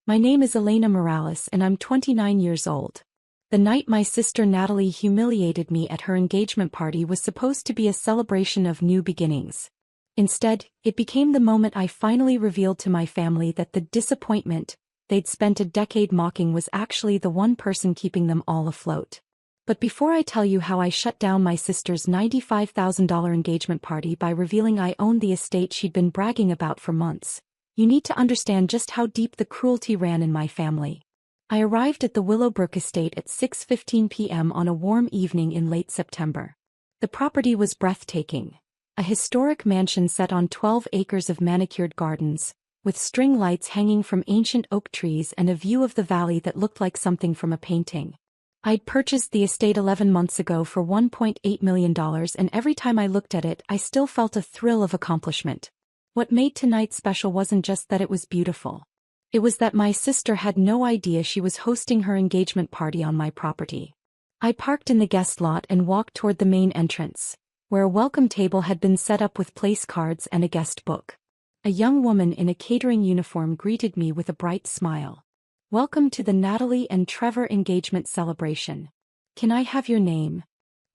My name is Elena Morales and I'm 29 years old. The night my sister Natalie humiliated me at her engagement party was supposed to be a celebration of new beginnings. Instead, it became the moment I finally revealed to my family that the disappointment they'd spent a decade mocking was actually the one person keeping them all afloat. But before I tell you how I shut down my sister's $95,000 engagement party by revealing I owned the estate she'd been bragging about for months, you need to understand just how deep the cruelty ran in my family. I arrived at the Willowbrook estate at 6:15 p.m. on a warm evening in late September. The property was breathtaking. A historic mansion set on 12 acres of manicured gardens, with string lights hanging from ancient oak trees and a view of the valley that looked like something from a painting. I'd purchased the estate 11 months ago for $1.8 million, and every time I looked at it I still felt a thrill of accomplishment. What made tonight special wasn't just that it was beautiful. It was that my sister had no idea she was hosting her engagement party on my property. I parked in the guest lot and walked toward the main entrance, where a welcome table had been set up with place cards and a guest book. A young woman in a catering uniform greeted me with a bright smile. "Welcome to the Natalie and Trevor engagement celebration. Can I have your name?"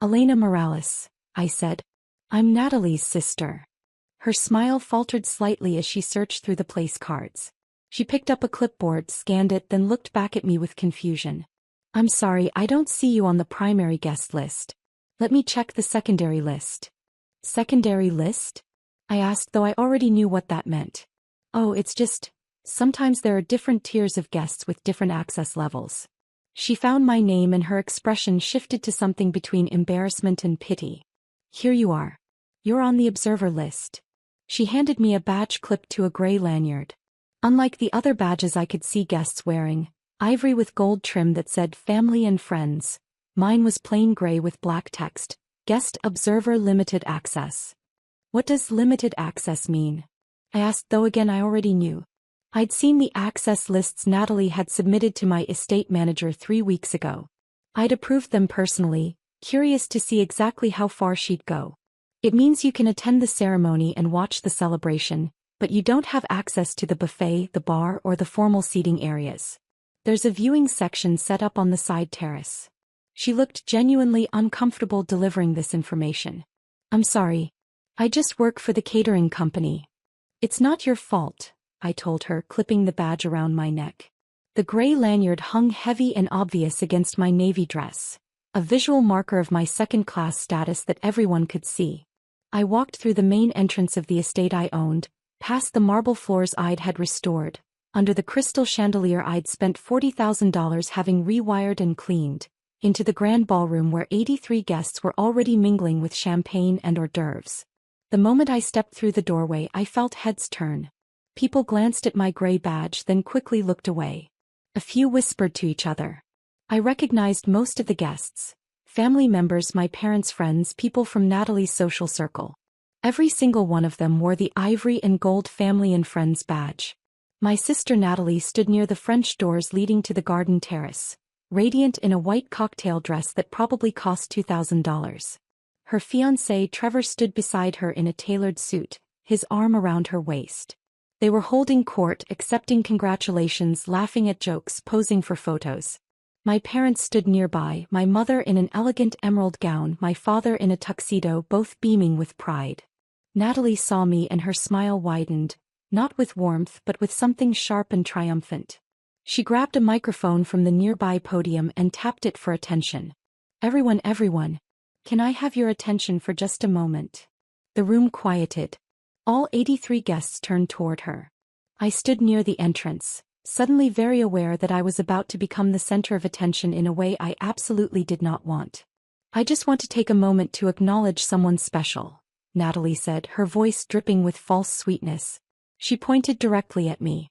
"Elena Morales," I said. "I'm Natalie's sister." Her smile faltered slightly as she searched through the place cards. She picked up a clipboard, scanned it, then looked back at me with confusion. "I'm sorry, I don't see you on the primary guest list. Let me check the secondary list." "Secondary list?" I asked, though I already knew what that meant. "Oh, it's just, sometimes there are different tiers of guests with different access levels." She found my name and her expression shifted to something between embarrassment and pity. "Here you are. You're on the observer list." She handed me a badge clipped to a gray lanyard. Unlike the other badges I could see guests wearing, ivory with gold trim that said family and friends, mine was plain gray with black text, "Guest Observer Limited Access." "What does limited access mean?" I asked, though again I already knew. I'd seen the access lists Natalie had submitted to my estate manager 3 weeks ago. I'd approved them personally, curious to see exactly how far she'd go. "It means you can attend the ceremony and watch the celebration, but you don't have access to the buffet, the bar, or the formal seating areas. There's a viewing section set up on the side terrace." She looked genuinely uncomfortable delivering this information. "I'm sorry. I just work for the catering company." "It's not your fault," I told her, clipping the badge around my neck. The gray lanyard hung heavy and obvious against my navy dress, a visual marker of my second-class status that everyone could see. I walked through the main entrance of the estate I owned, past the marble floors I'd had restored, under the crystal chandelier I'd spent $40,000 having rewired and cleaned, into the grand ballroom where 83 guests were already mingling with champagne and hors d'oeuvres. The moment I stepped through the doorway I felt heads turn. People glanced at my gray badge then quickly looked away. A few whispered to each other. I recognized most of the guests. Family members, my parents' friends, people from Natalie's social circle. Every single one of them wore the ivory and gold family and friends badge. My sister Natalie stood near the French doors leading to the garden terrace, radiant in a white cocktail dress that probably cost $2,000. Her fiancé Trevor stood beside her in a tailored suit, his arm around her waist. They were holding court, accepting congratulations, laughing at jokes, posing for photos. My parents stood nearby, my mother in an elegant emerald gown, my father in a tuxedo, both beaming with pride. Natalie saw me and her smile widened, not with warmth but with something sharp and triumphant. She grabbed a microphone from the nearby podium and tapped it for attention. Everyone, can I have your attention for just a moment?" The room quieted. All 83 guests turned toward her. I stood near the entrance, suddenly very aware that I was about to become the center of attention in a way I absolutely did not want. "I just want to take a moment to acknowledge someone special," Natalie said, her voice dripping with false sweetness. She pointed directly at me.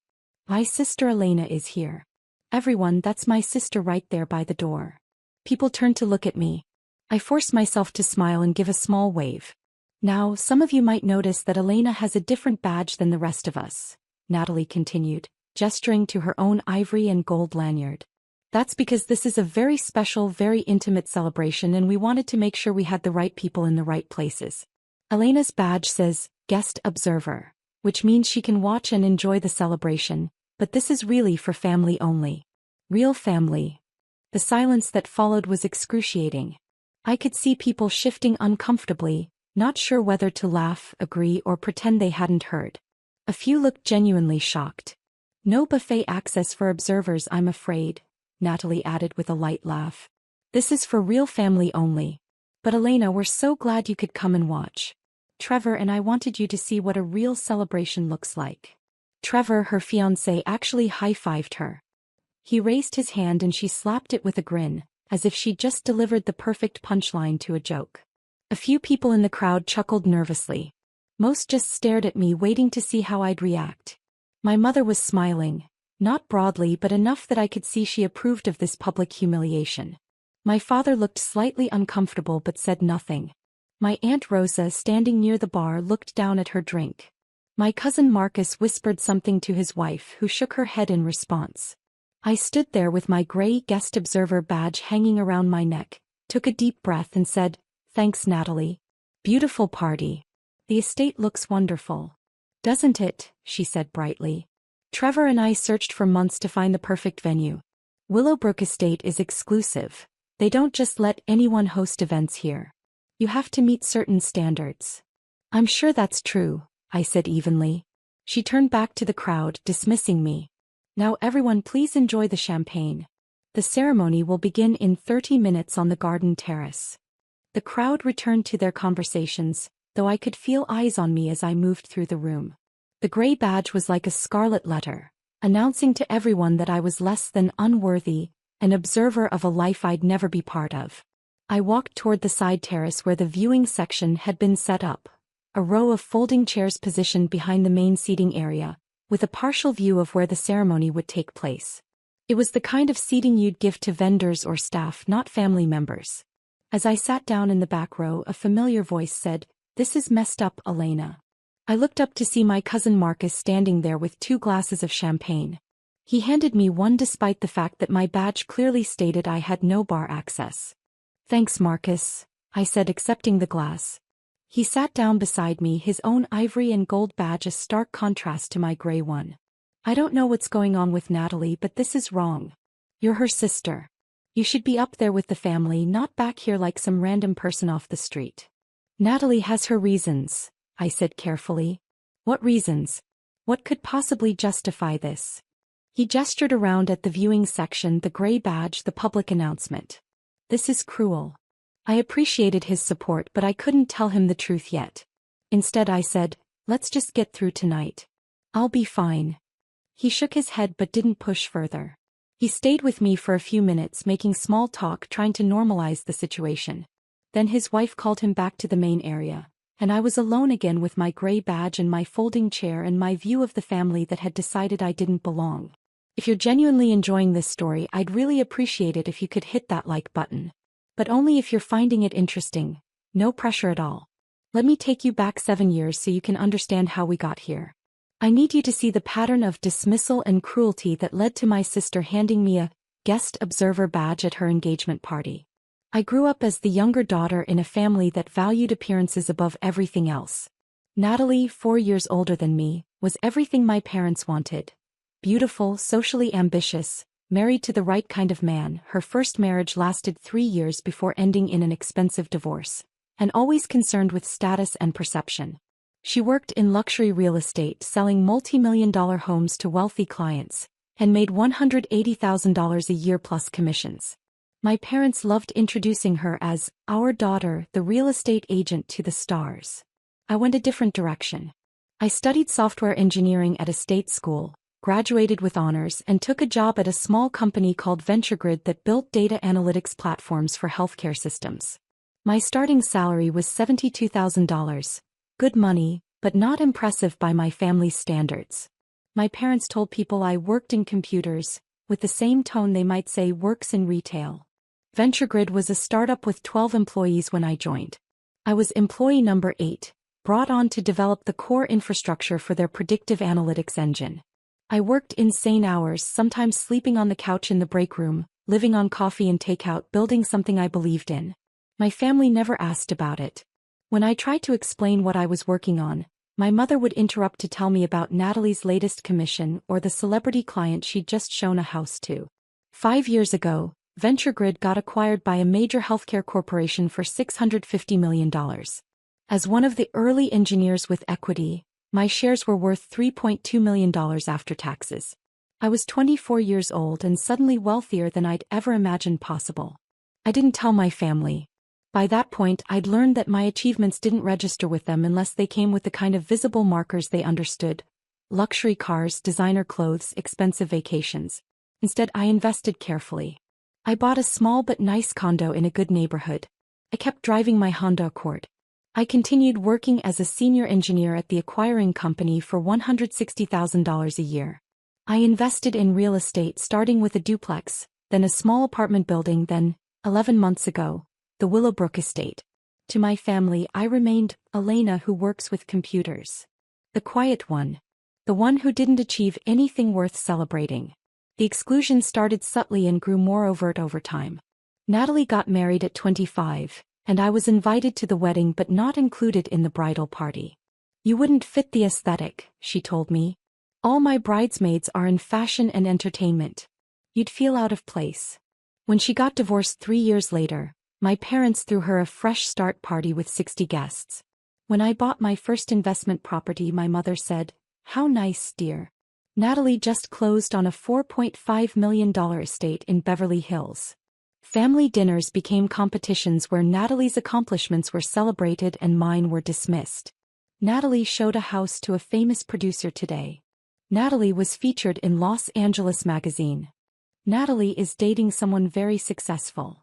"My sister Elena is here. Everyone, that's my sister right there by the door." People turned to look at me. I forced myself to smile and give a small wave. "Now, some of you might notice that Elena has a different badge than the rest of us," Natalie continued, gesturing to her own ivory and gold lanyard. "That's because this is a very special, very intimate celebration and we wanted to make sure we had the right people in the right places. Elena's badge says, Guest Observer, which means she can watch and enjoy the celebration, But this is really for family only. Real family. The silence that followed was excruciating. I could see people shifting uncomfortably, not sure whether to laugh, agree, or pretend they hadn't heard. A few looked genuinely shocked. No buffet access for observers, I'm afraid, Natalie added with a light laugh. This is for real family only. But Elena, we're so glad you could come and watch. Trevor and I wanted you to see what a real celebration looks like. Trevor, her fiancé, actually high-fived her. He raised his hand and she slapped it with a grin, as if she'd just delivered the perfect punchline to a joke. A few people in the crowd chuckled nervously. Most just stared at me, waiting to see how I'd react. My mother was smiling, not broadly but enough that I could see she approved of this public humiliation. My father looked slightly uncomfortable but said nothing. My Aunt Rosa, standing near the bar, looked down at her drink. My cousin Marcus whispered something to his wife, who shook her head in response. I stood there with my gray guest observer badge hanging around my neck, took a deep breath and said, "Thanks, Natalie. Beautiful party. The estate looks wonderful." "Doesn't it?" she said brightly. Trevor and I searched for months to find the perfect venue. Willowbrook Estate is exclusive. They don't just let anyone host events here. You have to meet certain standards. "I'm sure that's true," I said evenly. She turned back to the crowd, dismissing me. "Now everyone, please enjoy the champagne. The ceremony will begin in 30 minutes on the garden terrace." The crowd returned to their conversations, though I could feel eyes on me as I moved through the room. The gray badge was like a scarlet letter, announcing to everyone that I was less than unworthy, an observer of a life I'd never be part of. I walked toward the side terrace where the viewing section had been set up, a row of folding chairs positioned behind the main seating area, with a partial view of where the ceremony would take place. It was the kind of seating you'd give to vendors or staff, not family members. As I sat down in the back row, a familiar voice said, "This is messed up, Elena." I looked up to see my cousin Marcus standing there with 2 glasses of champagne. He handed me one despite the fact that my badge clearly stated I had no bar access. "Thanks, Marcus," I said, accepting the glass. He sat down beside me, his own ivory and gold badge a stark contrast to my gray one. "I don't know what's going on with Natalie, but this is wrong. You're her sister. You should be up there with the family, not back here like some random person off the street." "Natalie has her reasons," I said carefully. "What reasons? What could possibly justify this?" He gestured around at the viewing section, the gray badge, the public announcement. "This is cruel." I appreciated his support, but I couldn't tell him the truth yet. Instead I said, "Let's just get through tonight. I'll be fine." He shook his head but didn't push further. He stayed with me for a few minutes, making small talk, trying to normalize the situation. Then his wife called him back to the main area, and I was alone again with my gray badge and my folding chair and my view of the family that had decided I didn't belong. If you're genuinely enjoying this story, I'd really appreciate it if you could hit that like button. But only if you're finding it interesting. No pressure at all. Let me take you back 7 years so you can understand how we got here. I need you to see the pattern of dismissal and cruelty that led to my sister handing me a guest observer badge at her engagement party. I grew up as the younger daughter in a family that valued appearances above everything else. Natalie, 4 years older than me, was everything my parents wanted. Beautiful, socially ambitious, married to the right kind of man. Her first marriage lasted 3 years before ending in an expensive divorce, and always concerned with status and perception. She worked in luxury real estate, selling multi-million-dollar homes to wealthy clients, and made $180,000 a year plus commissions. My parents loved introducing her as our daughter, the real estate agent, to the stars. I went a different direction. I studied software engineering at a state school, graduated with honors, and took a job at a small company called VentureGrid that built data analytics platforms for healthcare systems. My starting salary was $72,000. Good money, but not impressive by my family's standards. My parents told people I worked in computers, with the same tone they might say works in retail. VentureGrid was a startup with 12 employees when I joined. I was employee number 8, brought on to develop the core infrastructure for their predictive analytics engine. I worked insane hours, sometimes sleeping on the couch in the break room, living on coffee and takeout, building something I believed in. My family never asked about it. When I tried to explain what I was working on, My mother would interrupt to tell me about Natalie's latest commission or the celebrity client she'd just shown a house to. 5 years ago, VentureGrid got acquired by a major healthcare corporation for $650 million. As one of the early engineers with equity, my shares were worth $3.2 million after taxes. I was 24 years old and suddenly wealthier than I'd ever imagined possible. I didn't tell my family. By that point, I'd learned that my achievements didn't register with them unless they came with the kind of visible markers they understood: luxury cars, designer clothes, expensive vacations. Instead, I invested carefully. I bought a small but nice condo in a good neighborhood. I kept driving my Honda Accord. I continued working as a senior engineer at the acquiring company for $160,000 a year. I invested in real estate, starting with a duplex, then a small apartment building, then, 11 months ago, the Willowbrook estate. To my family, I remained Elena, who works with computers. The quiet one. The one who didn't achieve anything worth celebrating. The exclusion started subtly and grew more overt over time. Natalie got married at 25, and I was invited to the wedding but not included in the bridal party. "You wouldn't fit the aesthetic," she told me. "All my bridesmaids are in fashion and entertainment. You'd feel out of place." When she got divorced 3 years later, my parents threw her a fresh start party with 60 guests. When I bought my first investment property, my mother said, "How nice, dear. Natalie just closed on a $4.5 million estate in Beverly Hills." Family dinners became competitions where Natalie's accomplishments were celebrated and mine were dismissed. Natalie showed a house to a famous producer today. Natalie was featured in Los Angeles magazine. Natalie is dating someone very successful.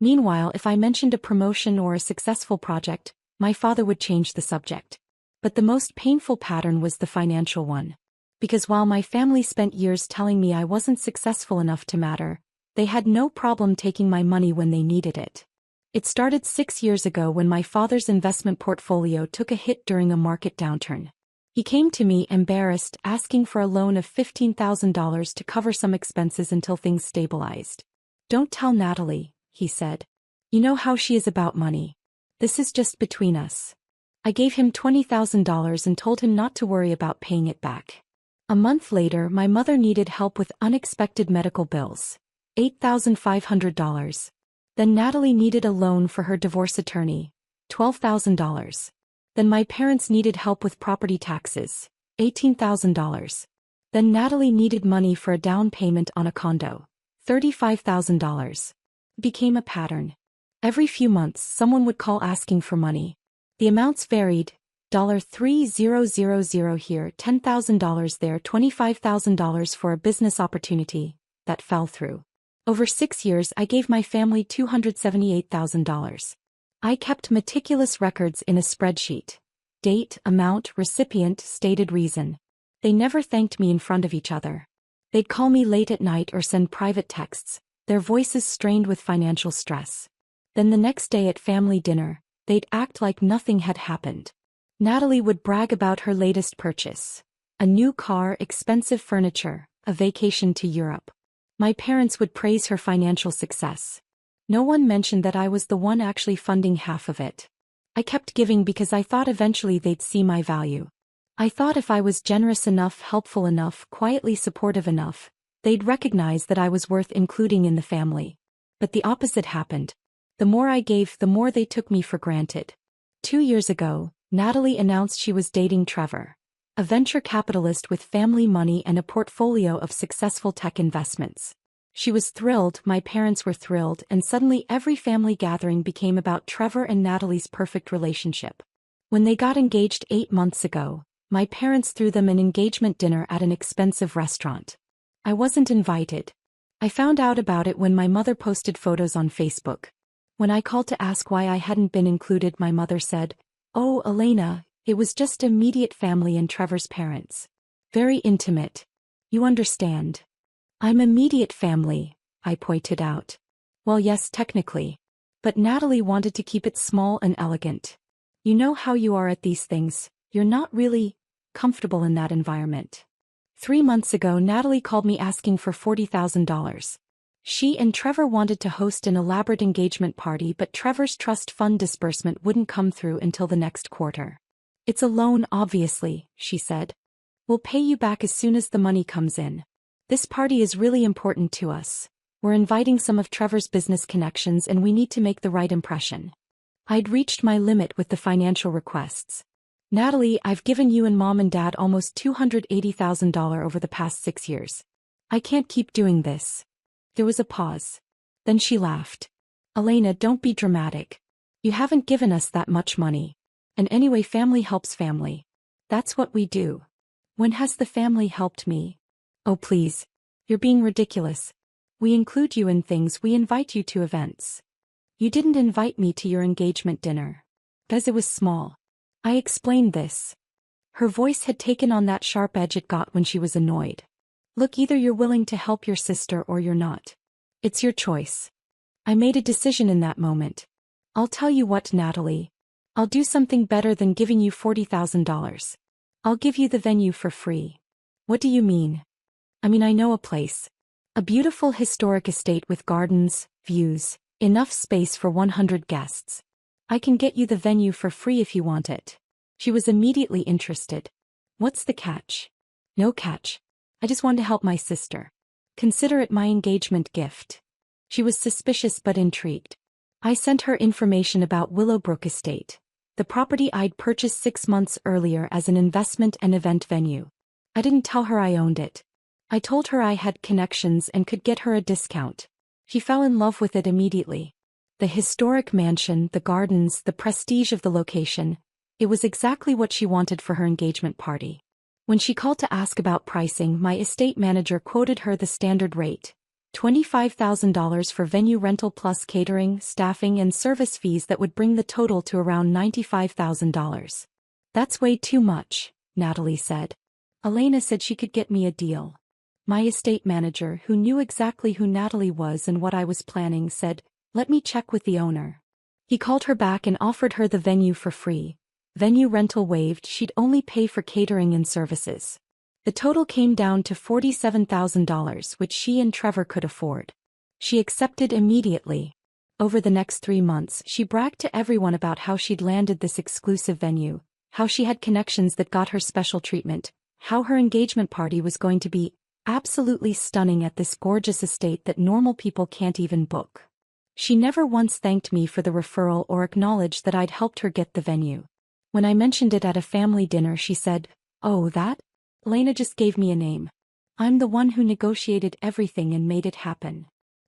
Meanwhile, if I mentioned a promotion or a successful project, my father would change the subject. But the most painful pattern was the financial one. Because while my family spent years telling me I wasn't successful enough to matter, they had no problem taking my money when they needed it. It started 6 years ago when my father's investment portfolio took a hit during a market downturn. He came to me embarrassed, asking for a loan of $15,000 to cover some expenses until things stabilized. "Don't tell Natalie," he said. "You know how she is about money. This is just between us." I gave him $20,000 and told him not to worry about paying it back. A month later, my mother needed help with unexpected medical bills. $8,500. Then Natalie needed a loan for her divorce attorney. $12,000. Then my parents needed help with property taxes. $18,000. Then Natalie needed money for a down payment on a condo. $35,000. Became a pattern. Every few months, someone would call asking for money. The amounts varied. $3,000 here, $10,000 there, $25,000 for a business opportunity. That fell through. Over 6 years, I gave my family $278,000. I kept meticulous records in a spreadsheet. Date, amount, recipient, stated reason. They never thanked me in front of each other. They'd call me late at night or send private texts, their voices strained with financial stress. Then the next day at family dinner, they'd act like nothing had happened. Natalie would brag about her latest purchase. A new car, expensive furniture, a vacation to Europe. My parents would praise her financial success. No one mentioned that I was the one actually funding half of it. I kept giving because I thought eventually they'd see my value. I thought if I was generous enough, helpful enough, quietly supportive enough, they'd recognize that I was worth including in the family. But the opposite happened. The more I gave, the more they took me for granted. 2 years ago, Natalie announced she was dating Trevor, a venture capitalist with family money and a portfolio of successful tech investments. She was thrilled, my parents were thrilled, and suddenly every family gathering became about Trevor and Natalie's perfect relationship. When they got engaged 8 months ago, my parents threw them an engagement dinner at an expensive restaurant. I wasn't invited. I found out about it when my mother posted photos on Facebook. When I called to ask why I hadn't been included, my mother said, "Oh, Elena, it was just immediate family and Trevor's parents. Very intimate. You understand." "I'm immediate family," I pointed out. "Well, yes, technically. But Natalie wanted to keep it small and elegant. You know how you are at these things, you're not really comfortable in that environment." 3 months ago, Natalie called me asking for $40,000. She and Trevor wanted to host an elaborate engagement party, but Trevor's trust fund disbursement wouldn't come through until the next quarter. It's a loan, obviously, she said. We'll pay you back as soon as the money comes in. This party is really important to us. We're inviting some of Trevor's business connections and we need to make the right impression. I'd reached my limit with the financial requests. Natalie, I've given you and Mom and Dad almost $280,000 over the past 6 years. I can't keep doing this. There was a pause. Then she laughed. Elena, don't be dramatic. You haven't given us that much money. And anyway, family helps family. That's what we do. When has the family helped me? Oh please. You're being ridiculous. We include you in things, we invite you to events. You didn't invite me to your engagement dinner. Because it was small. I explained this. Her voice had taken on that sharp edge it got when she was annoyed. Look, either you're willing to help your sister or you're not. It's your choice. I made a decision in that moment. I'll tell you what, Natalie. I'll do something better than giving you $40,000. I'll give you the venue for free. What do you mean? I know a place. A beautiful historic estate with gardens, views, enough space for 100 guests. I can get you the venue for free if you want it. She was immediately interested. What's the catch? No catch. I just want to help my sister. Consider it my engagement gift. She was suspicious but intrigued. I sent her information about Willowbrook Estate, the property I'd purchased 6 months earlier as an investment and event venue. I didn't tell her I owned it. I told her I had connections and could get her a discount. She fell in love with it immediately. The historic mansion, the gardens, the prestige of the location. It was exactly what she wanted for her engagement party. When she called to ask about pricing, my estate manager quoted her the standard rate. $25,000 for venue rental plus catering, staffing and service fees that would bring the total to around $95,000. That's way too much, Natalie said. Elena said she could get me a deal. My estate manager, who knew exactly who Natalie was and what I was planning, said, let me check with the owner. He called her back and offered her the venue for free. Venue rental waived, she'd only pay for catering and services. The total came down to $47,000, which she and Trevor could afford. She accepted immediately. Over the next 3 months, she bragged to everyone about how she'd landed this exclusive venue, how she had connections that got her special treatment, how her engagement party was going to be absolutely stunning at this gorgeous estate that normal people can't even book. She never once thanked me for the referral or acknowledged that I'd helped her get the venue. When I mentioned it at a family dinner, she said, "Oh, that? Elena just gave me a name. I'm the one who negotiated everything and made it happen."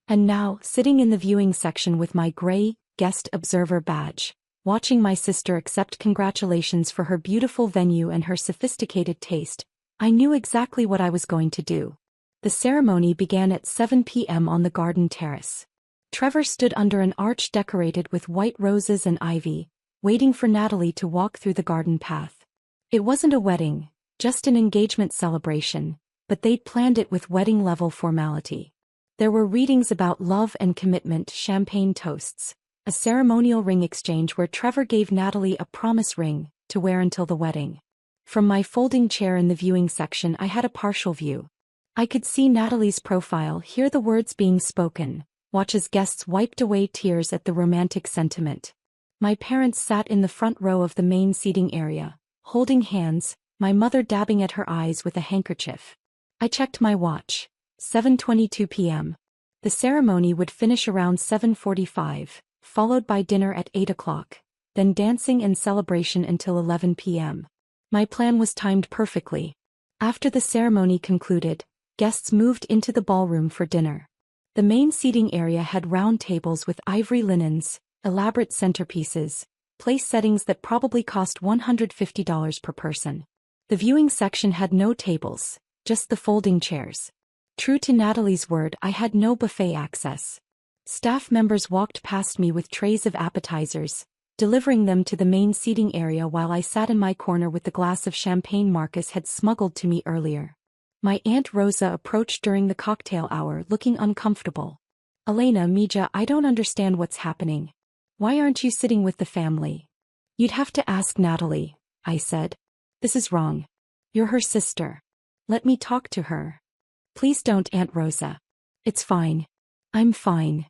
And now, sitting in the viewing section with my gray guest observer badge, watching my sister accept congratulations for her beautiful venue and her sophisticated taste, I knew exactly what I was going to do. The ceremony began at 7 p.m. on the garden terrace. Trevor stood under an arch decorated with white roses and ivy, waiting for Natalie to walk through the garden path. It wasn't a wedding, just an engagement celebration, but they'd planned it with wedding-level formality. There were readings about love and commitment, champagne toasts, a ceremonial ring exchange where Trevor gave Natalie a promise ring to wear until the wedding. From my folding chair in the viewing section, I had a partial view. I could see Natalie's profile, hear the words being spoken, watch as guests wiped away tears at the romantic sentiment. My parents sat in the front row of the main seating area, holding hands, my mother dabbing at her eyes with a handkerchief. I checked my watch. 7:22 p.m. The ceremony would finish around 7:45, followed by dinner at 8 o'clock, then dancing and celebration until 11 p.m. My plan was timed perfectly. After the ceremony concluded, guests moved into the ballroom for dinner. The main seating area had round tables with ivory linens, elaborate centerpieces, place settings that probably cost $150 per person. The viewing section had no tables, just the folding chairs. True to Natalie's word, I had no buffet access. Staff members walked past me with trays of appetizers, delivering them to the main seating area while I sat in my corner with the glass of champagne Marcus had smuggled to me earlier. My Aunt Rosa approached during the cocktail hour, looking uncomfortable. "Elena, Mija, I don't understand what's happening. Why aren't you sitting with the family?" "You'd have to ask Natalie," I said. "This is wrong. You're her sister. Let me talk to her." "Please don't, Aunt Rosa. It's fine. I'm fine."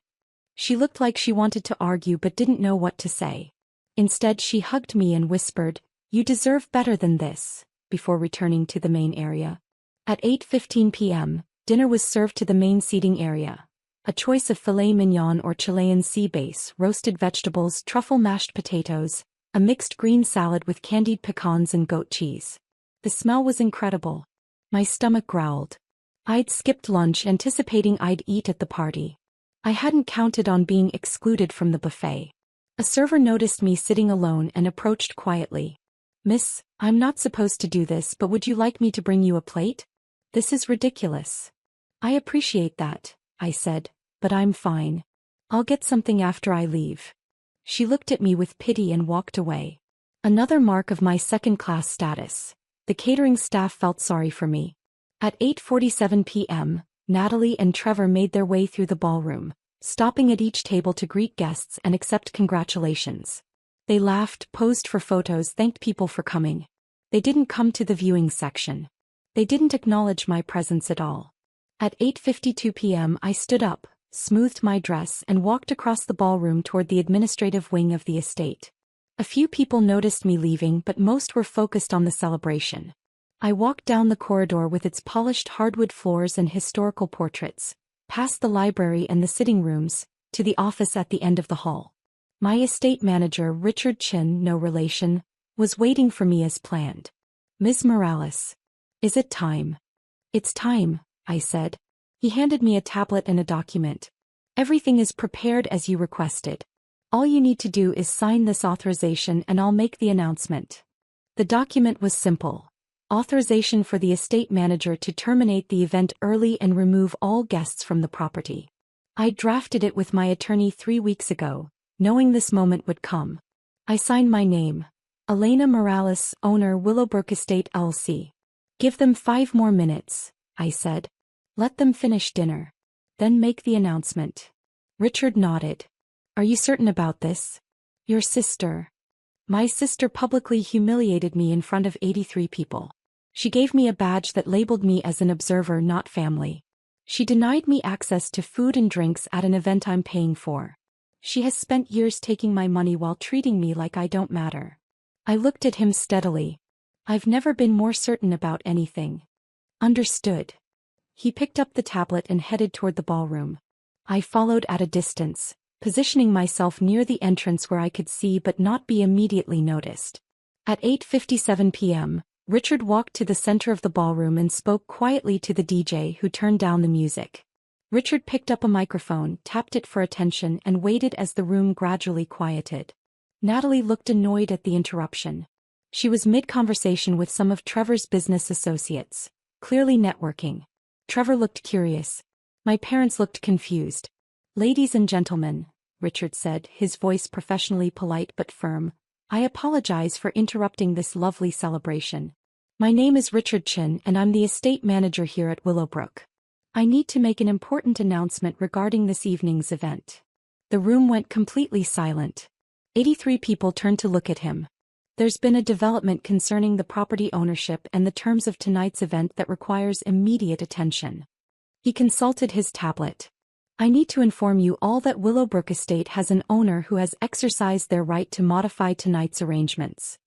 She looked like she wanted to argue but didn't know what to say. Instead, she hugged me and whispered, You deserve better than this, before returning to the main area. At 8:15 p.m., dinner was served to the main seating area. A choice of filet mignon or Chilean sea bass, roasted vegetables, truffle mashed potatoes, a mixed green salad with candied pecans and goat cheese. The smell was incredible. My stomach growled. I'd skipped lunch anticipating I'd eat at the party. I hadn't counted on being excluded from the buffet. A server noticed me sitting alone and approached quietly. "Miss, I'm not supposed to do this, but would you like me to bring you a plate? This is ridiculous." "I appreciate that," I said, "but I'm fine. I'll get something after I leave." She looked at me with pity and walked away. Another mark of my second-class status. The catering staff felt sorry for me. At 8:47 p.m., Natalie and Trevor made their way through the ballroom, stopping at each table to greet guests and accept congratulations. They laughed, posed for photos, thanked people for coming. They didn't come to the viewing section. They didn't acknowledge my presence at all. At 8:52 p.m. I stood up, smoothed my dress and walked across the ballroom toward the administrative wing of the estate. A few people noticed me leaving, but most were focused on the celebration. I walked down the corridor with its polished hardwood floors and historical portraits, past the library and the sitting rooms, to the office at the end of the hall. My estate manager, Richard Chin, no relation, was waiting for me as planned. "Ms. Morales. Is it time?" "It's time," I said. He handed me a tablet and a document. "Everything is prepared as you requested. All you need to do is sign this authorization and I'll make the announcement." The document was simple. Authorization for the estate manager to terminate the event early and remove all guests from the property. I drafted it with my attorney 3 weeks ago, knowing this moment would come. I signed my name. Elena Morales, owner, Willowbrook Estate LC. "Give them 5 more minutes," I said. "Let them finish dinner. Then make the announcement." Richard nodded. "Are you certain about this?" "Your sister." My sister publicly humiliated me in front of 83 people. She gave me a badge that labeled me as an observer, not family. She denied me access to food and drinks at an event I'm paying for. She has spent years taking my money while treating me like I don't matter. I looked at him steadily. "I've never been more certain about anything." "Understood." He picked up the tablet and headed toward the ballroom. I followed at a distance, positioning myself near the entrance where I could see but not be immediately noticed. At 8:57 p.m., Richard walked to the center of the ballroom and spoke quietly to the DJ, who turned down the music. Richard picked up a microphone, tapped it for attention and waited as the room gradually quieted. Natalie looked annoyed at the interruption. She was mid-conversation with some of Trevor's business associates, clearly networking. Trevor looked curious. My parents looked confused. "Ladies and gentlemen," Richard said, his voice professionally polite but firm, "I apologize for interrupting this lovely celebration. My name is Richard Chin and I'm the estate manager here at Willowbrook. I need to make an important announcement regarding this evening's event." The room went completely silent. 83 people turned to look at him. "There's been a development concerning the property ownership and the terms of tonight's event that requires immediate attention." He consulted his tablet. "I need to inform you all that Willowbrook Estate has an owner who has exercised their right to modify tonight's arrangements."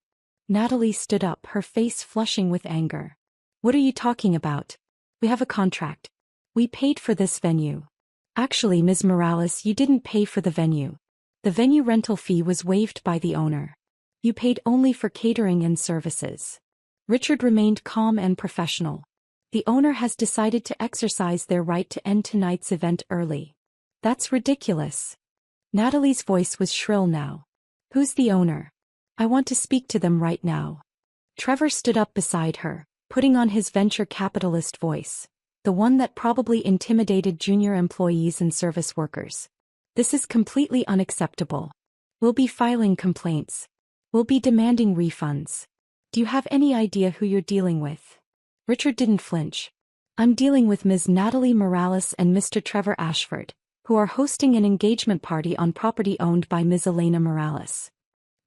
Natalie stood up, her face flushing with anger. "What are you talking about? We have a contract. We paid for this venue." "Actually, Ms. Morales, you didn't pay for the venue. The venue rental fee was waived by the owner. You paid only for catering and services." Richard remained calm and professional. "The owner has decided to exercise their right to end tonight's event early." "That's ridiculous." Natalie's voice was shrill now. "Who's the owner? I want to speak to them right now." Trevor stood up beside her, putting on his venture capitalist voice, the one that probably intimidated junior employees and service workers. "This is completely unacceptable. We'll be filing complaints. We'll be demanding refunds. Do you have any idea who you're dealing with?" Richard didn't flinch. "I'm dealing with Ms. Natalie Morales and Mr. Trevor Ashford, who are hosting an engagement party on property owned by Ms. Elena Morales."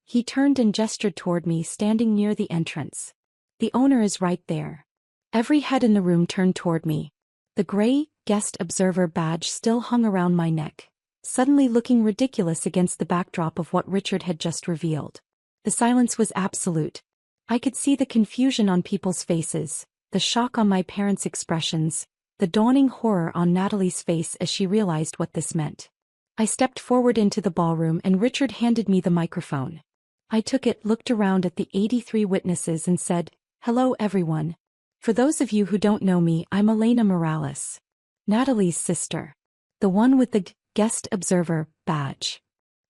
He turned and gestured toward me, standing near the entrance. "The owner is right there." Every head in the room turned toward me. The gray guest observer badge still hung around my neck, suddenly looking ridiculous against the backdrop of what Richard had just revealed. The silence was absolute. I could see the confusion on people's faces, the shock on my parents' expressions, the dawning horror on Natalie's face as she realized what this meant. I stepped forward into the ballroom and Richard handed me the microphone. I took it, looked around at the 83 witnesses and said, "Hello everyone. For those of you who don't know me, I'm Elena Morales, Natalie's sister. The one with the guest observer badge."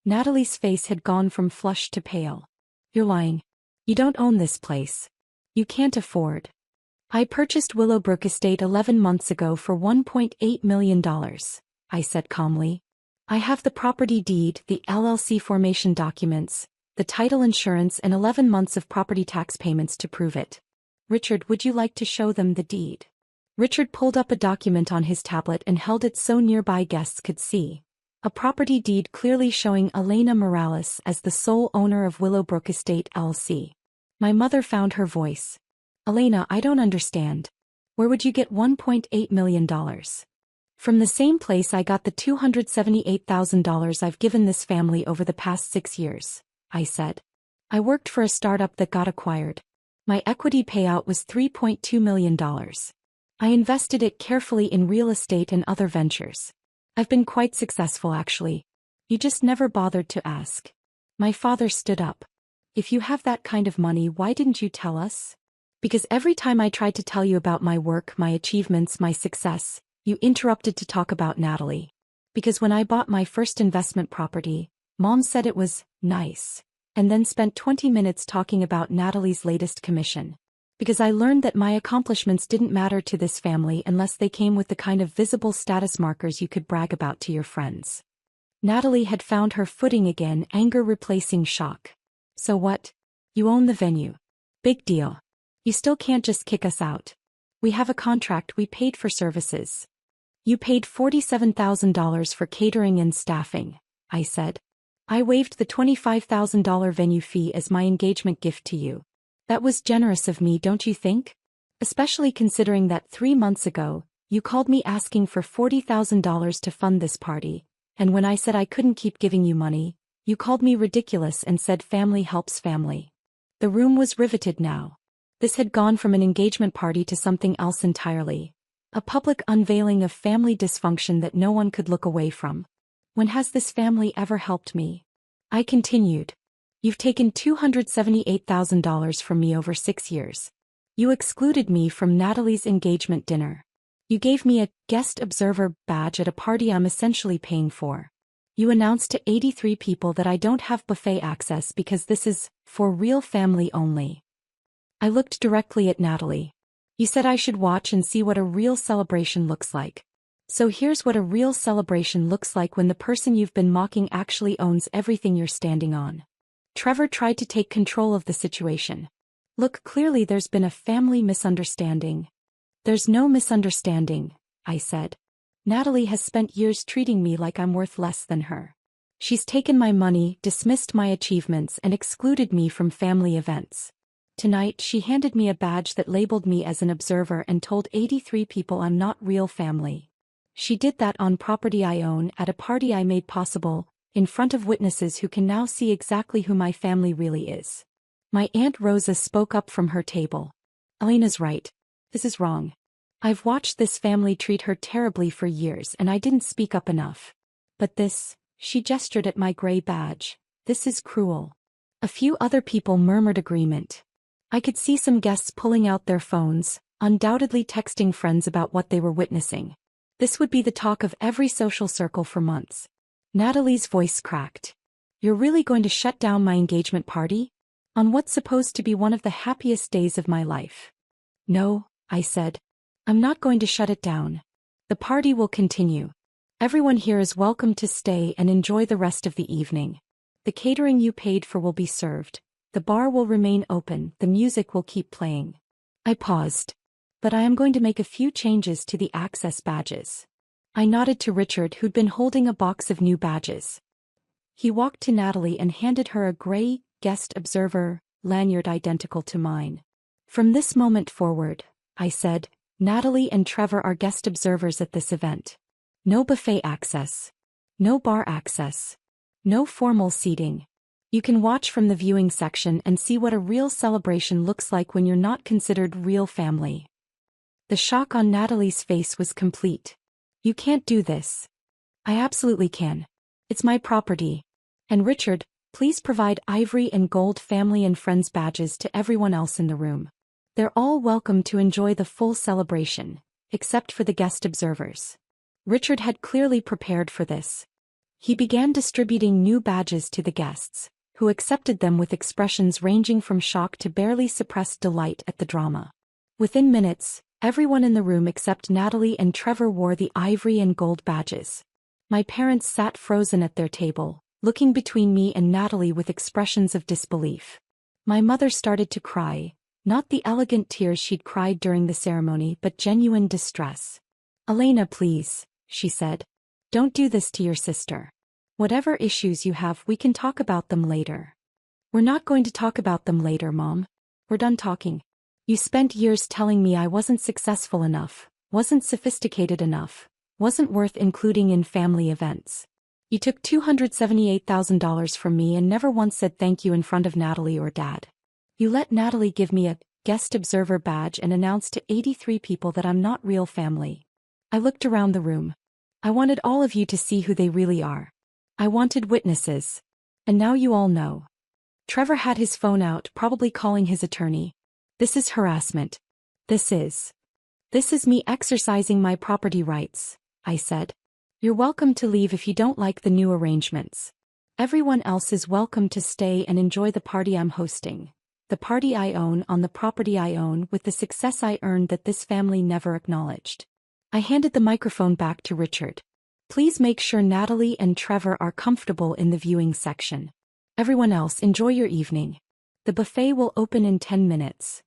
Natalie's face had gone from flushed to pale. "You're lying. You don't own this place. You can't afford." "I purchased Willowbrook Estate 11 months ago for $1.8 million, I said calmly. "I have the property deed, the LLC formation documents, the title insurance and 11 months of property tax payments to prove it." "Richard, would you like to show them the deed?" Richard pulled up a document on his tablet and held it so nearby guests could see. A property deed clearly showing Elena Morales as the sole owner of Willowbrook Estate LLC. My mother found her voice. "Elena, I don't understand. Where would you get $1.8 million? "From the same place I got the $278,000 I've given this family over the past 6 years, I said. "I worked for a startup that got acquired. My equity payout was $3.2 million. I invested it carefully in real estate and other ventures. I've been quite successful actually. You just never bothered to ask." My father stood up. "If you have that kind of money, why didn't you tell us?" "Because every time I tried to tell you about my work, my achievements, my success, you interrupted to talk about Natalie. Because when I bought my first investment property, Mom said it was nice, and then spent 20 minutes talking about Natalie's latest commission. Because I learned that my accomplishments didn't matter to this family unless they came with the kind of visible status markers you could brag about to your friends." Natalie had found her footing again, anger replacing shock. "So what? You own the venue. Big deal. You still can't just kick us out. We have a contract, we paid for services." "You paid $47,000 for catering and staffing," I said. "I waived the $25,000 venue fee as my engagement gift to you. That was generous of me, don't you think? Especially considering that 3 months ago, you called me asking for $40,000 to fund this party, and when I said I couldn't keep giving you money, you called me ridiculous and said family helps family." The room was riveted now. This had gone from an engagement party to something else entirely. A public unveiling of family dysfunction that no one could look away from. "When has this family ever helped me?" I continued. "You've taken $278,000 from me over 6 years. You excluded me from Natalie's engagement dinner. You gave me a guest observer badge at a party I'm essentially paying for. You announced to 83 people that I don't have buffet access because this is for real family only." I looked directly at Natalie. "You said I should watch and see what a real celebration looks like. So here's what a real celebration looks like when the person you've been mocking actually owns everything you're standing on." Trevor tried to take control of the situation. "Look, clearly there's been a family misunderstanding." "There's no misunderstanding," I said. "Natalie has spent years treating me like I'm worth less than her. She's taken my money, dismissed my achievements, and excluded me from family events. Tonight she handed me a badge that labeled me as an observer and told 83 people I'm not real family. She did that on property I own, at a party I made possible, in front of witnesses who can now see exactly who my family really is." My Aunt Rosa spoke up from her table. "Elena's right. This is wrong. I've watched this family treat her terribly for years and I didn't speak up enough. But this," she gestured at my gray badge, "this is cruel." A few other people murmured agreement. I could see some guests pulling out their phones, undoubtedly texting friends about what they were witnessing. This would be the talk of every social circle for months. Natalie's voice cracked. "You're really going to shut down my engagement party? On what's supposed to be one of the happiest days of my life?" "No," I said. "I'm not going to shut it down. The party will continue. Everyone here is welcome to stay and enjoy the rest of the evening. The catering you paid for will be served. The bar will remain open, the music will keep playing." I paused. "But I am going to make a few changes to the access badges." I nodded to Richard, who'd been holding a box of new badges. He walked to Natalie and handed her a gray, guest observer, lanyard identical to mine. "From this moment forward," I said, "Natalie and Trevor are guest observers at this event. No buffet access. No bar access. No formal seating. You can watch from the viewing section and see what a real celebration looks like when you're not considered real family. The shock on Natalie's face was complete. You can't do this. I absolutely can. It's my property. And Richard, please provide ivory and gold family and friends badges to everyone else in the room. They're all welcome to enjoy the full celebration, except for the guest observers. Richard had clearly prepared for this. He began distributing new badges to the guests, who accepted them with expressions ranging from shock to barely suppressed delight at the drama. Within minutes, everyone in the room except Natalie and Trevor wore the ivory and gold badges. My parents sat frozen at their table, looking between me and Natalie with expressions of disbelief. My mother started to cry, not the elegant tears she'd cried during the ceremony but genuine distress. "Elena, please," she said. "Don't do this to your sister. Whatever issues you have, we can talk about them later." "We're not going to talk about them later, Mom. We're done talking. You spent years telling me I wasn't successful enough, wasn't sophisticated enough, wasn't worth including in family events. You took $278,000 from me and never once said thank you in front of Natalie or Dad. You let Natalie give me a guest observer badge and announce to 83 people that I'm not real family. I looked around the room. I wanted all of you to see who they really are. I wanted witnesses. And now you all know." Trevor had his phone out, probably calling his attorney. "This is harassment. This is me exercising my property rights," I said. "You're welcome to leave if you don't like the new arrangements. Everyone else is welcome to stay and enjoy the party I'm hosting. The party I own on the property I own with the success I earned that this family never acknowledged." I handed the microphone back to Richard. "Please make sure Natalie and Trevor are comfortable in the viewing section. Everyone else, enjoy your evening. The buffet will open in 10 minutes.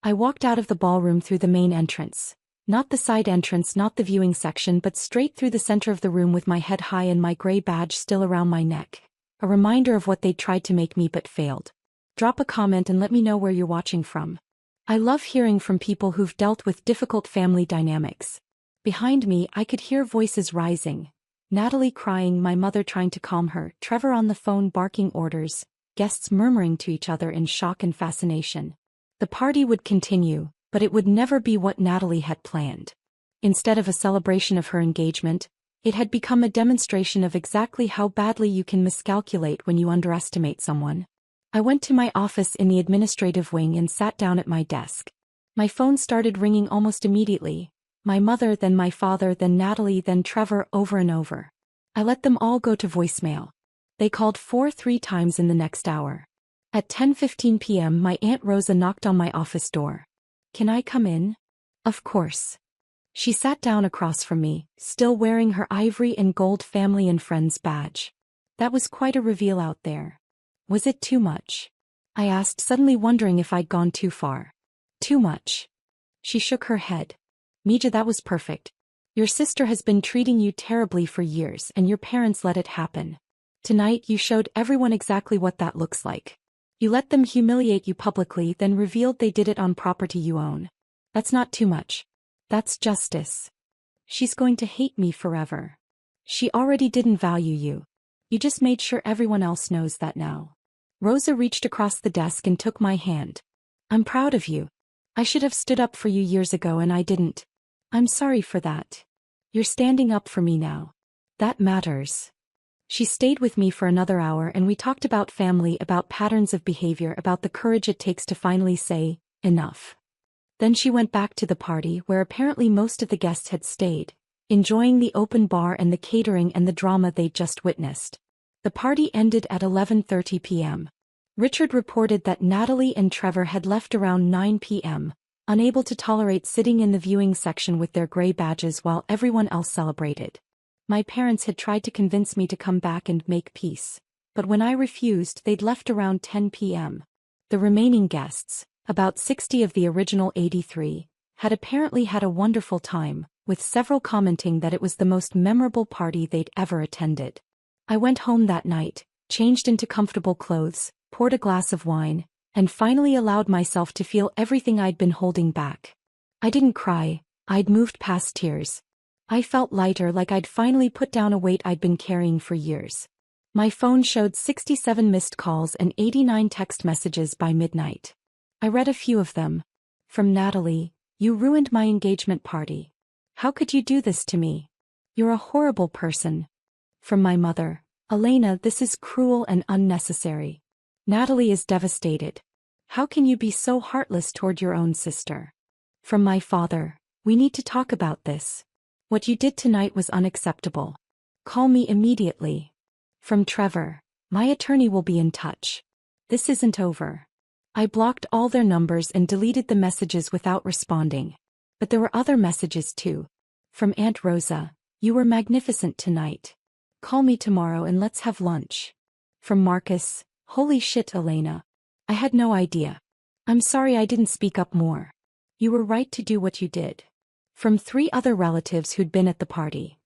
I walked out of the ballroom through the main entrance. Not the side entrance, not the viewing section, but straight through the center of the room with my head high and my gray badge still around my neck. A reminder of what they'd tried to make me but failed. Drop a comment and let me know where you're watching from. I love hearing from people who've dealt with difficult family dynamics. Behind me, I could hear voices rising. Natalie crying, my mother trying to calm her, Trevor on the phone barking orders, guests murmuring to each other in shock and fascination. The party would continue, but it would never be what Natalie had planned. Instead of a celebration of her engagement, it had become a demonstration of exactly how badly you can miscalculate when you underestimate someone. I went to my office in the administrative wing and sat down at my desk. My phone started ringing almost immediately. My mother, then my father, then Natalie, then Trevor, over and over. I let them all go to voicemail. They called 3 times in the next hour. At 10:15 p.m. my Aunt Rosa knocked on my office door. "Can I come in?" "Of course." She sat down across from me, still wearing her ivory and gold family and friends badge. That was quite a reveal out there. Was it too much? I asked, suddenly wondering if I'd gone too far. "Too much." She shook her head. "Mija, that was perfect. Your sister has been treating you terribly for years and your parents let it happen. Tonight you showed everyone exactly what that looks like. You let them humiliate you publicly, then revealed they did it on property you own. That's not too much. That's justice. She's going to hate me forever. She already didn't value you. You just made sure everyone else knows that now." Rosa reached across the desk and took my hand. "I'm proud of you. I should have stood up for you years ago and I didn't. I'm sorry for that. You're standing up for me now. That matters." She stayed with me for another hour and we talked about family, about patterns of behavior, about the courage it takes to finally say, enough. Then she went back to the party where apparently most of the guests had stayed, enjoying the open bar and the catering and the drama they'd just witnessed. The party ended at 11:30 p.m. Richard reported that Natalie and Trevor had left around 9 p.m., unable to tolerate sitting in the viewing section with their gray badges while everyone else celebrated. My parents had tried to convince me to come back and make peace, but when I refused, they'd left around 10 p.m. The remaining guests, about 60 of the original 83, had apparently had a wonderful time, with several commenting that it was the most memorable party they'd ever attended. I went home that night, changed into comfortable clothes, poured a glass of wine, and finally allowed myself to feel everything I'd been holding back. I didn't cry, I'd moved past tears. I felt lighter, like I'd finally put down a weight I'd been carrying for years. My phone showed 67 missed calls and 89 text messages by midnight. I read a few of them. From Natalie, "You ruined my engagement party. How could you do this to me? You're a horrible person." From my mother, "Elena, this is cruel and unnecessary. Natalie is devastated. How can you be so heartless toward your own sister?" From my father, "We need to talk about this. What you did tonight was unacceptable. Call me immediately." From Trevor, "My attorney will be in touch. This isn't over." I blocked all their numbers and deleted the messages without responding. But there were other messages too. From Aunt Rosa, "You were magnificent tonight. Call me tomorrow and let's have lunch." From Marcus, "Holy shit, Elena. I had no idea. I'm sorry I didn't speak up more. You were right to do what you did." From 3 other relatives who'd been at the party.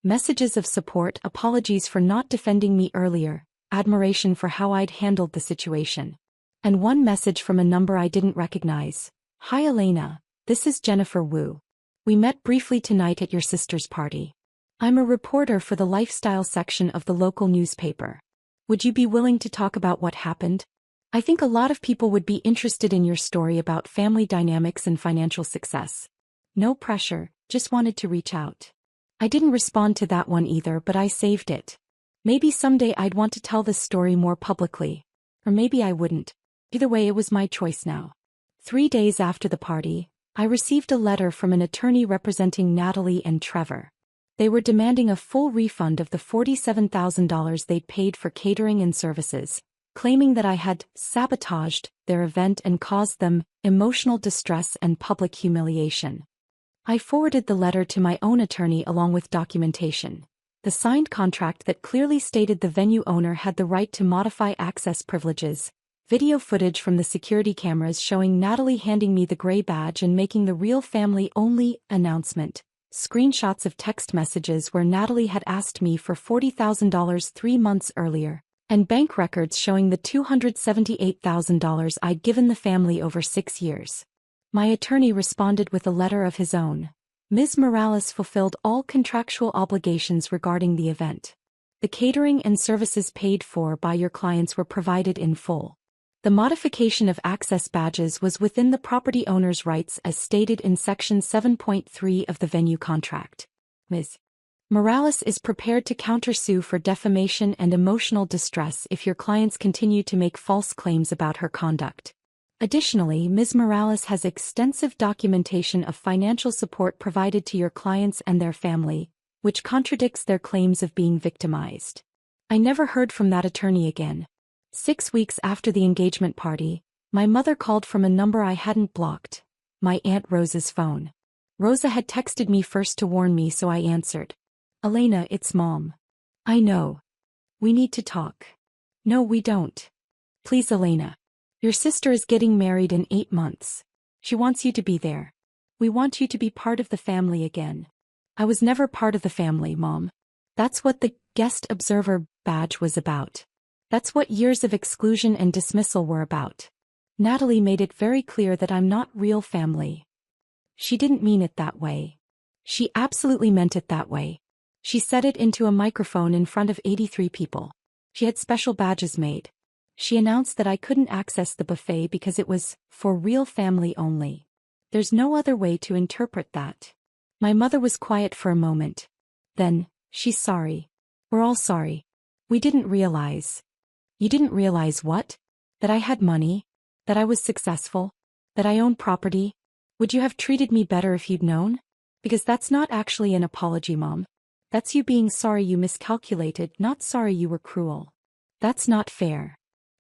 Messages of support, apologies for not defending me earlier, admiration for how I'd handled the situation. And one message from a number I didn't recognize. "Hi Elena, this is Jennifer Wu. We met briefly tonight at your sister's party. I'm a reporter for the lifestyle section of the local newspaper. Would you be willing to talk about what happened? I think a lot of people would be interested in your story about family dynamics and financial success. No pressure, just wanted to reach out." I didn't respond to that one either, but I saved it. Maybe someday I'd want to tell this story more publicly. Or maybe I wouldn't. Either way, it was my choice now. 3 days after the party, I received a letter from an attorney representing Natalie and Trevor. They were demanding a full refund of the $47,000 they'd paid for catering and services, claiming that I had sabotaged their event and caused them emotional distress and public humiliation. I forwarded the letter to my own attorney along with documentation. The signed contract that clearly stated the venue owner had the right to modify access privileges, video footage from the security cameras showing Natalie handing me the gray badge and making the real family-only announcement, screenshots of text messages where Natalie had asked me for $40,000 3 months earlier, and bank records showing the $278,000 I'd given the family over 6 years. My attorney responded with a letter of his own. Ms. Morales fulfilled all contractual obligations regarding the event. The catering and services paid for by your clients were provided in full. The modification of access badges was within the property owner's rights as stated in Section 7.3 of the venue contract. Ms. Morales is prepared to countersue for defamation and emotional distress if your clients continue to make false claims about her conduct. Additionally, Ms. Morales has extensive documentation of financial support provided to your clients and their family, which contradicts their claims of being victimized. I never heard from that attorney again. 6 weeks after the engagement party, my mother called from a number I hadn't blocked, my Aunt Rosa's phone. Rosa had texted me first to warn me, so I answered. "Elena, it's Mom." "I know. We need to talk." "No, we don't. Please, Elena. Your sister is getting married in 8 months. She wants you to be there. We want you to be part of the family again." "I was never part of the family, Mom. That's what the guest observer badge was about. That's what years of exclusion and dismissal were about. Natalie made it very clear that I'm not real family." She didn't mean it that way. She absolutely meant it that way. She said it into a microphone in front of 83 people. She had special badges made. She announced that I couldn't access the buffet because it was for real family only. There's no other way to interpret that. My mother was quiet for a moment. Then, "She's sorry. We're all sorry. We didn't realize." "You didn't realize what? That I had money? That I was successful? That I owned property? Would you have treated me better if you'd known? Because that's not actually an apology, Mom. That's you being sorry you miscalculated, not sorry you were cruel. That's not fair.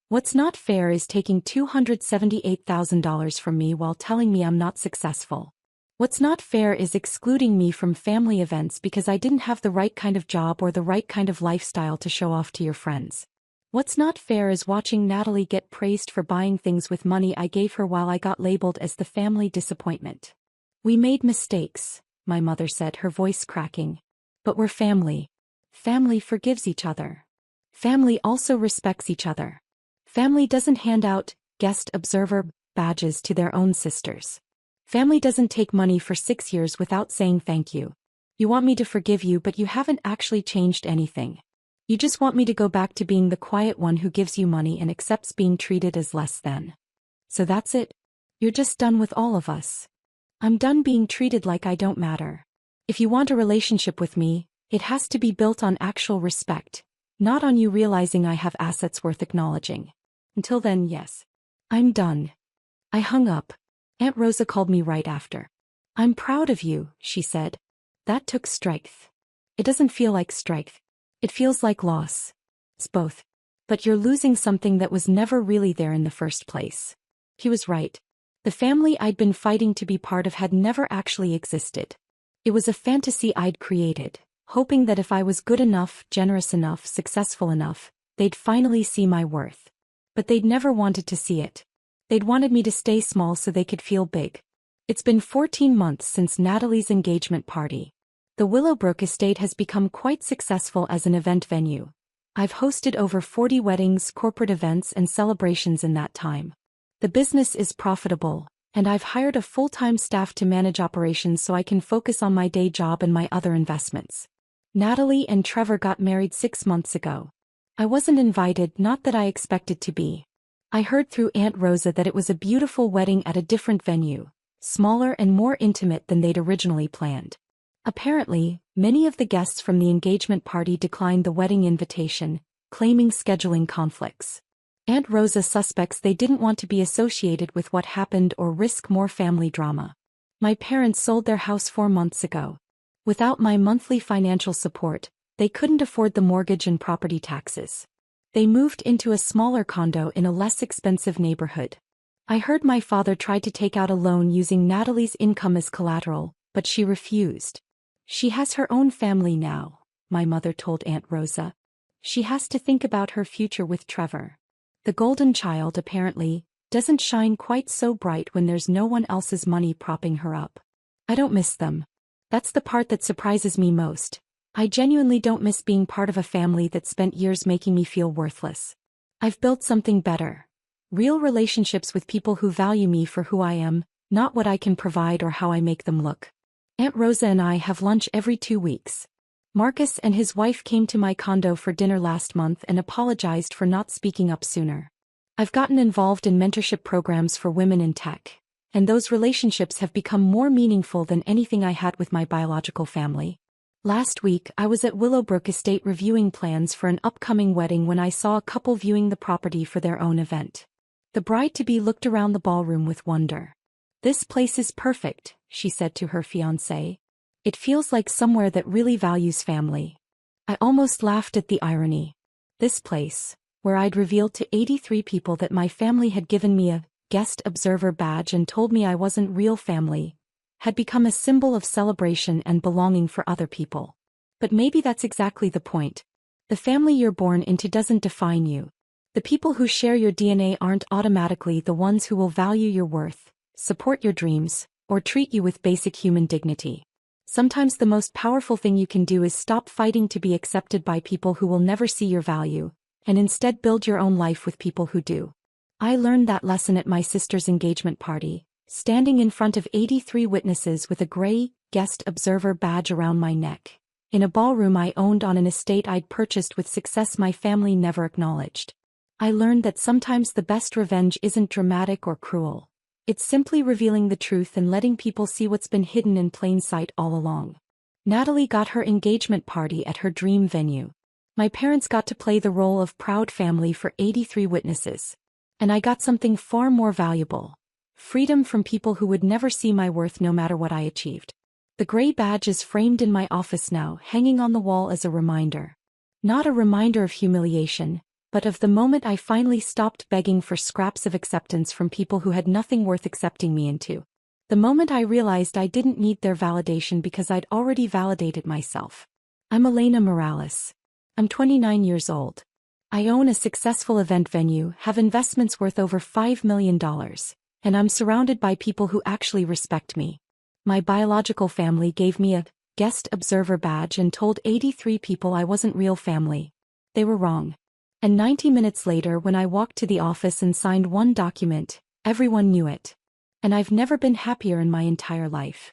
What's not fair is taking $278,000 from me while telling me I'm not successful. What's not fair is excluding me from family events because I didn't have the right kind of job or the right kind of lifestyle to show off to your friends. What's not fair is watching Natalie get praised for buying things with money I gave her while I got labeled as the family disappointment. We made mistakes, my mother said, her voice cracking. But we're family. Family forgives each other. Family also respects each other. Family doesn't hand out guest observer badges to their own sisters. Family doesn't take money for 6 years without saying thank you. You want me to forgive you, but you haven't actually changed anything. You just want me to go back to being the quiet one who gives you money and accepts being treated as less than. So that's it? You're just done with all of us. I'm done being treated like I don't matter. If you want a relationship with me, it has to be built on actual respect, not on you realizing I have assets worth acknowledging. Until then, yes. I'm done. I hung up. Aunt Rosa called me right after. I'm proud of you, she said. That took strength. It doesn't feel like strength. It feels like loss. It's both. But you're losing something that was never really there in the first place. He was right. The family I'd been fighting to be part of had never actually existed. It was a fantasy I'd created, hoping that if I was good enough, generous enough, successful enough, they'd finally see my worth. But they'd never wanted to see it. They'd wanted me to stay small so they could feel big. It's been 14 months since Natalie's engagement party. The Willowbrook estate has become quite successful as an event venue. I've hosted over 40 weddings, corporate events, and celebrations in that time. The business is profitable, and I've hired a full-time staff to manage operations so I can focus on my day job and my other investments. Natalie and Trevor got married 6 months ago. I wasn't invited, not that I expected to be. I heard through Aunt Rosa that it was a beautiful wedding at a different venue, smaller and more intimate than they'd originally planned. Apparently, many of the guests from the engagement party declined the wedding invitation, claiming scheduling conflicts. Aunt Rosa suspects they didn't want to be associated with what happened or risk more family drama. My parents sold their house 4 months ago. Without my monthly financial support, they couldn't afford the mortgage and property taxes. They moved into a smaller condo in a less expensive neighborhood. I heard my father tried to take out a loan using Natalie's income as collateral, but she refused. She has her own family now, my mother told Aunt Rosa. She has to think about her future with Trevor. The golden child, apparently, doesn't shine quite so bright when there's no one else's money propping her up. I don't miss them. That's the part that surprises me most. I genuinely don't miss being part of a family that spent years making me feel worthless. I've built something better. Real relationships with people who value me for who I am, not what I can provide or how I make them look. Aunt Rosa and I have lunch every 2 weeks. Marcus and his wife came to my condo for dinner last month and apologized for not speaking up sooner. I've gotten involved in mentorship programs for women in tech, and those relationships have become more meaningful than anything I had with my biological family. Last week, I was at Willowbrook Estate reviewing plans for an upcoming wedding when I saw a couple viewing the property for their own event. The bride-to-be looked around the ballroom with wonder. "This place is perfect," she said to her fiancé. "It feels like somewhere that really values family." I almost laughed at the irony. This place, where I'd revealed to 83 people that my family had given me a guest observer badge and told me I wasn't real family, had become a symbol of celebration and belonging for other people. But maybe that's exactly the point. The family you're born into doesn't define you. The people who share your DNA aren't automatically the ones who will value your worth, support your dreams, or treat you with basic human dignity. Sometimes the most powerful thing you can do is stop fighting to be accepted by people who will never see your value, and instead build your own life with people who do. I learned that lesson at my sister's engagement party, standing in front of 83 witnesses with a gray guest observer badge around my neck, in a ballroom I owned on an estate I'd purchased with success my family never acknowledged. I learned that sometimes the best revenge isn't dramatic or cruel. It's simply revealing the truth and letting people see what's been hidden in plain sight all along. Natalie got her engagement party at her dream venue. My parents got to play the role of proud family for 83 witnesses. And I got something far more valuable: freedom from people who would never see my worth no matter what I achieved. The gray badge is framed in my office now, hanging on the wall as a reminder. Not a reminder of humiliation, but of the moment I finally stopped begging for scraps of acceptance from people who had nothing worth accepting me into. The moment I realized I didn't need their validation because I'd already validated myself. I'm Elena Morales. I'm 29 years old. I own a successful event venue, have investments worth over $5 million, and I'm surrounded by people who actually respect me. My biological family gave me a guest observer badge and told 83 people I wasn't real family. They were wrong. And 90 minutes later, when I walked to the office and signed one document, everyone knew it. And I've never been happier in my entire life.